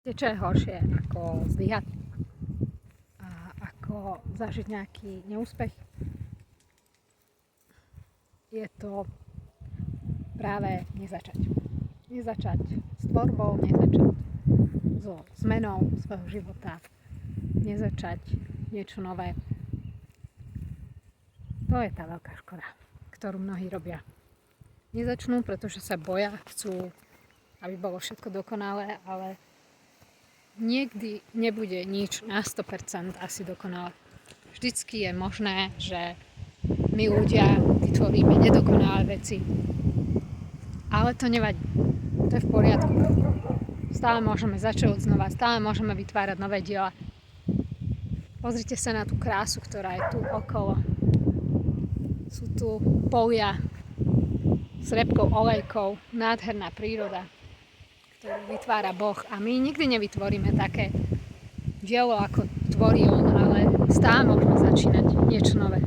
Čo je horšie ako zlyhať a ako zažiť nejaký neúspech? Je to práve nezačať. Nezačať s tvorbou, nezačať so zmenou svojho života, nezačať niečo nové. To je tá veľká škoda, ktorú mnohí robia. Nezačnú, pretože sa boja, chcú, aby bolo všetko dokonalé, ale nikdy nebude nič na 100% asi dokonalé. Vždycky je možné, že my ľudia vytvoríme nedokonalé veci. Ale to nevadí. To je v poriadku. Stále môžeme začať znova, stále môžeme vytvárať nové diela. Pozrite sa na tú krásu, ktorá je tu okolo. Sú tu polia s repkou, olejkou, nádherná príroda, ktorú vytvára Boh. A my nikdy nevytvoríme také dielo, ako tvorí On, ale stále môžeme začínať niečo nové.